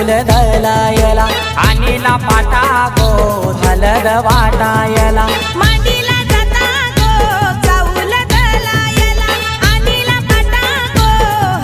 चाऊल दलायला आणीला पाटा गो हलद वाटायला मांडीला जाता गो चाऊल दलायला आणीला पाटा गो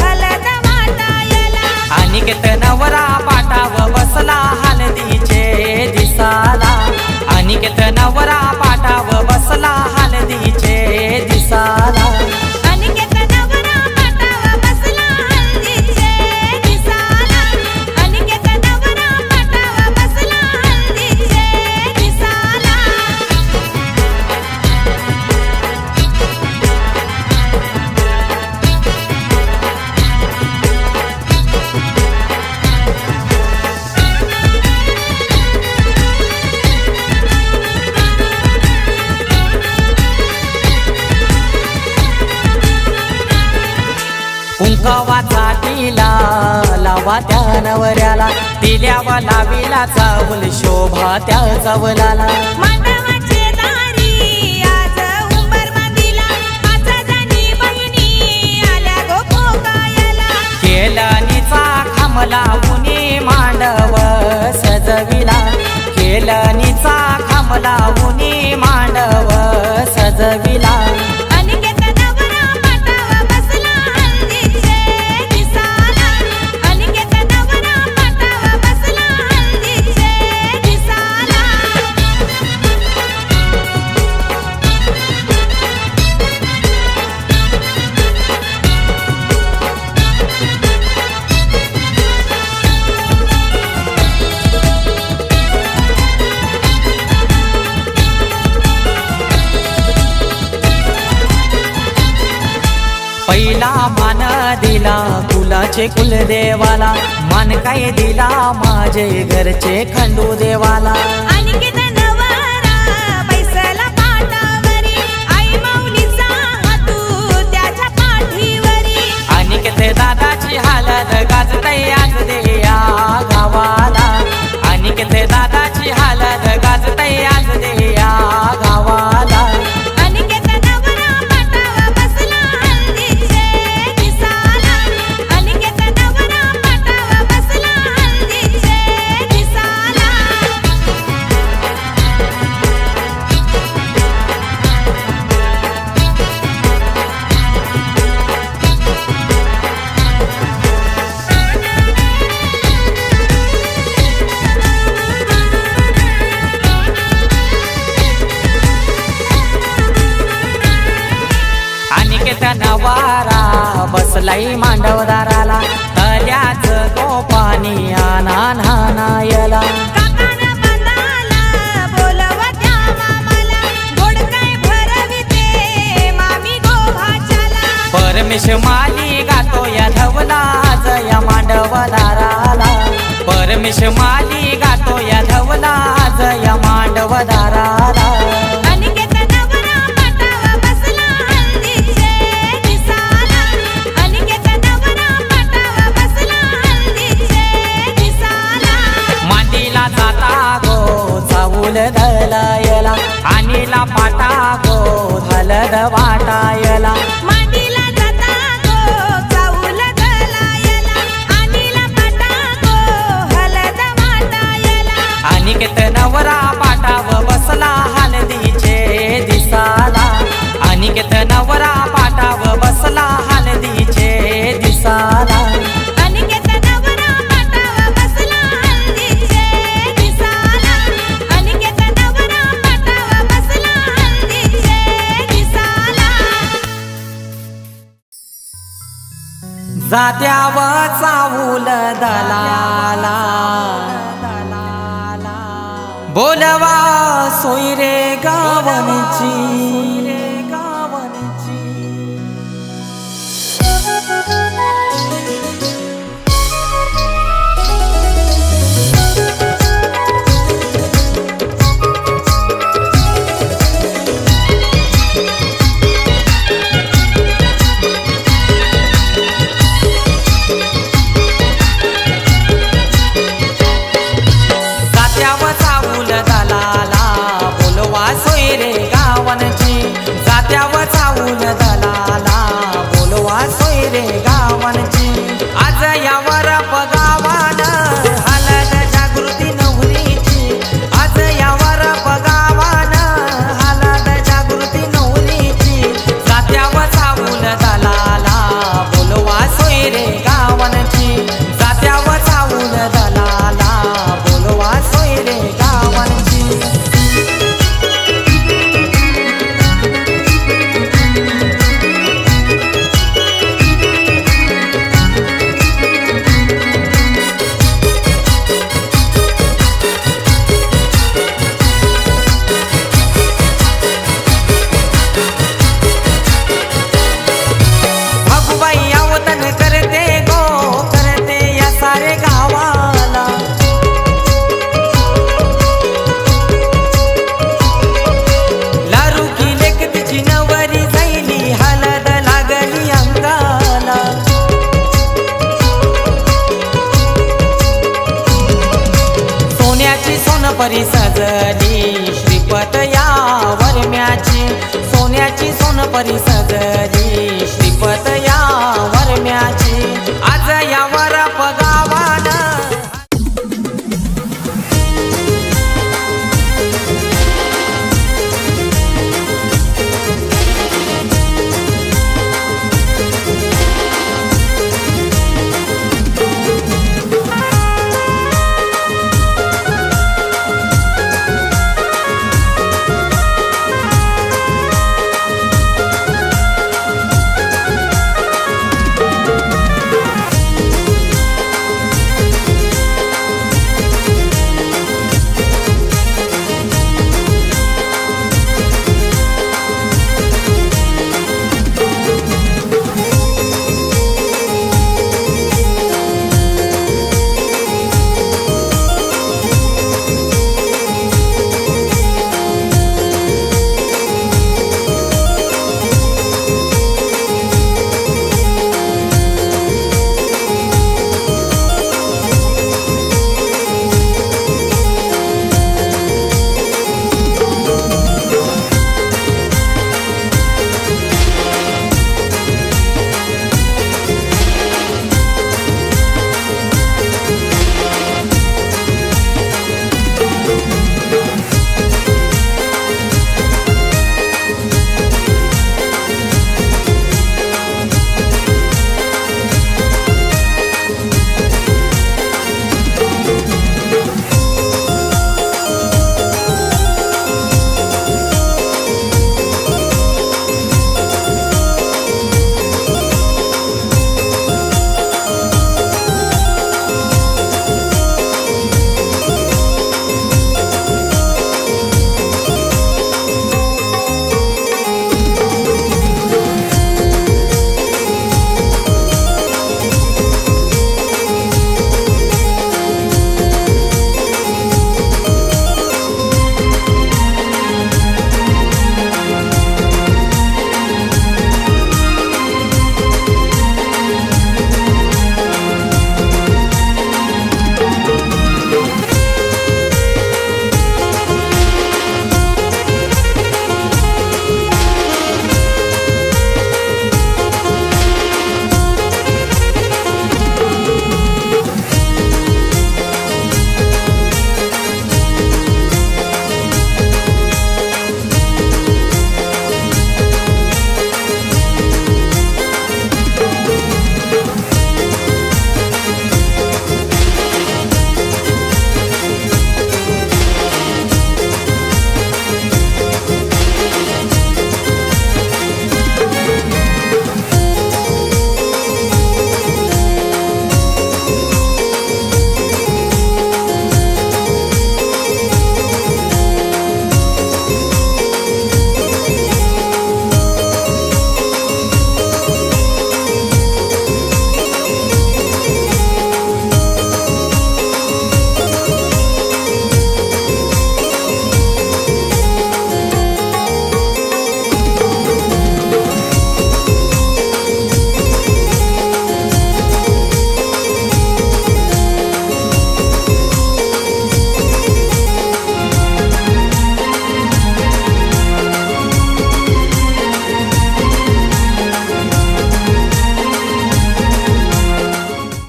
हलद वाटायला अनिकेत नवरा पाटाव बसला हलदीचे दिसाला अनिकेत नवरा पाटाव बसला हलदीचे दिसाला अनिकेत नवरा पाटाव बसला हळदीचे दिसाला अनिकेत नवरा पाटाव बसला हळदीचे दिसाला कुंकवाचा टिला लावा त्या नवऱ्याला तिल्यावा लाविला चावल शोभा त्या चावलाला मांडवाचे दारी आज उंबर बांधिला पाच जणी बहिणी आल्या गो पोकायला केलनीचा खांबला उनी मांडव सजविला केलनीचा खांबला उनी मांडव सजविला अनिकेत नवरा पाटाव बसला हळदीचे दिसाला अनिकेत नवरा पाटाव बसला हळदीचे दिसाला पहिला मान दिला कुलाचे कुलदेवाला मान काय दिला माझे घरचे खंडू देवाला अनिकेत नवरा बैसला पाटावरी आई माऊलीचा हातू त्याच्या पाठीवरी अनिकेत दादाची हालत गाजतय आज दे या गावाला अनिकेत दादाची हालत गाजतय आज दे या गावाला अनिकेत नवरा पाटाव बसला हळदीचे दिसाला अनिकेत नवरा पाटाव बसला हळदीचे दिसाला अनिकेत नवारा बसलाई मांडवदाराला तल्याच गोपानी आना नानायला काकान बांधाला बोलवत्या मामाला गोड काय भरविते मामी गोभाच्याला परमेश माली गातो या धवला जया मांडवदाराला परमेश माली गातो या धवला जया मांडवदाराला अनिकेत नवरा पाटाव बसला हळदीचे दिसाला अनिकेत नवरा पाटाव बसला हळदीचे दिसाला मांडीला जाता गो चाऊल दलायला आणीला पाटा गो हलद वाटायला मांडीला जाता गो चाऊल दलायला आणीला पाटा गो हलद वाटायला अनिकेत नवरा पाटाव बसला हलदीचे दिसाला अनिकेत नवरा पाटाव बसला हलदीचे दिसाला अनिकेत नवरा पाटाव बसला हळदीचे दिसाला अनिकेत नवरा पाटाव बसला हळदीचे दिसाला जात्याव चाऊल दलाला बोलवा सोयरे गावनची जात्याव चाऊल दलाला बोलवा सोयरे गावनची सोनपरी सजली श्रीपत या वरम्याची सोन्याची सोनपरी सजली श्रीपत या वरम्याची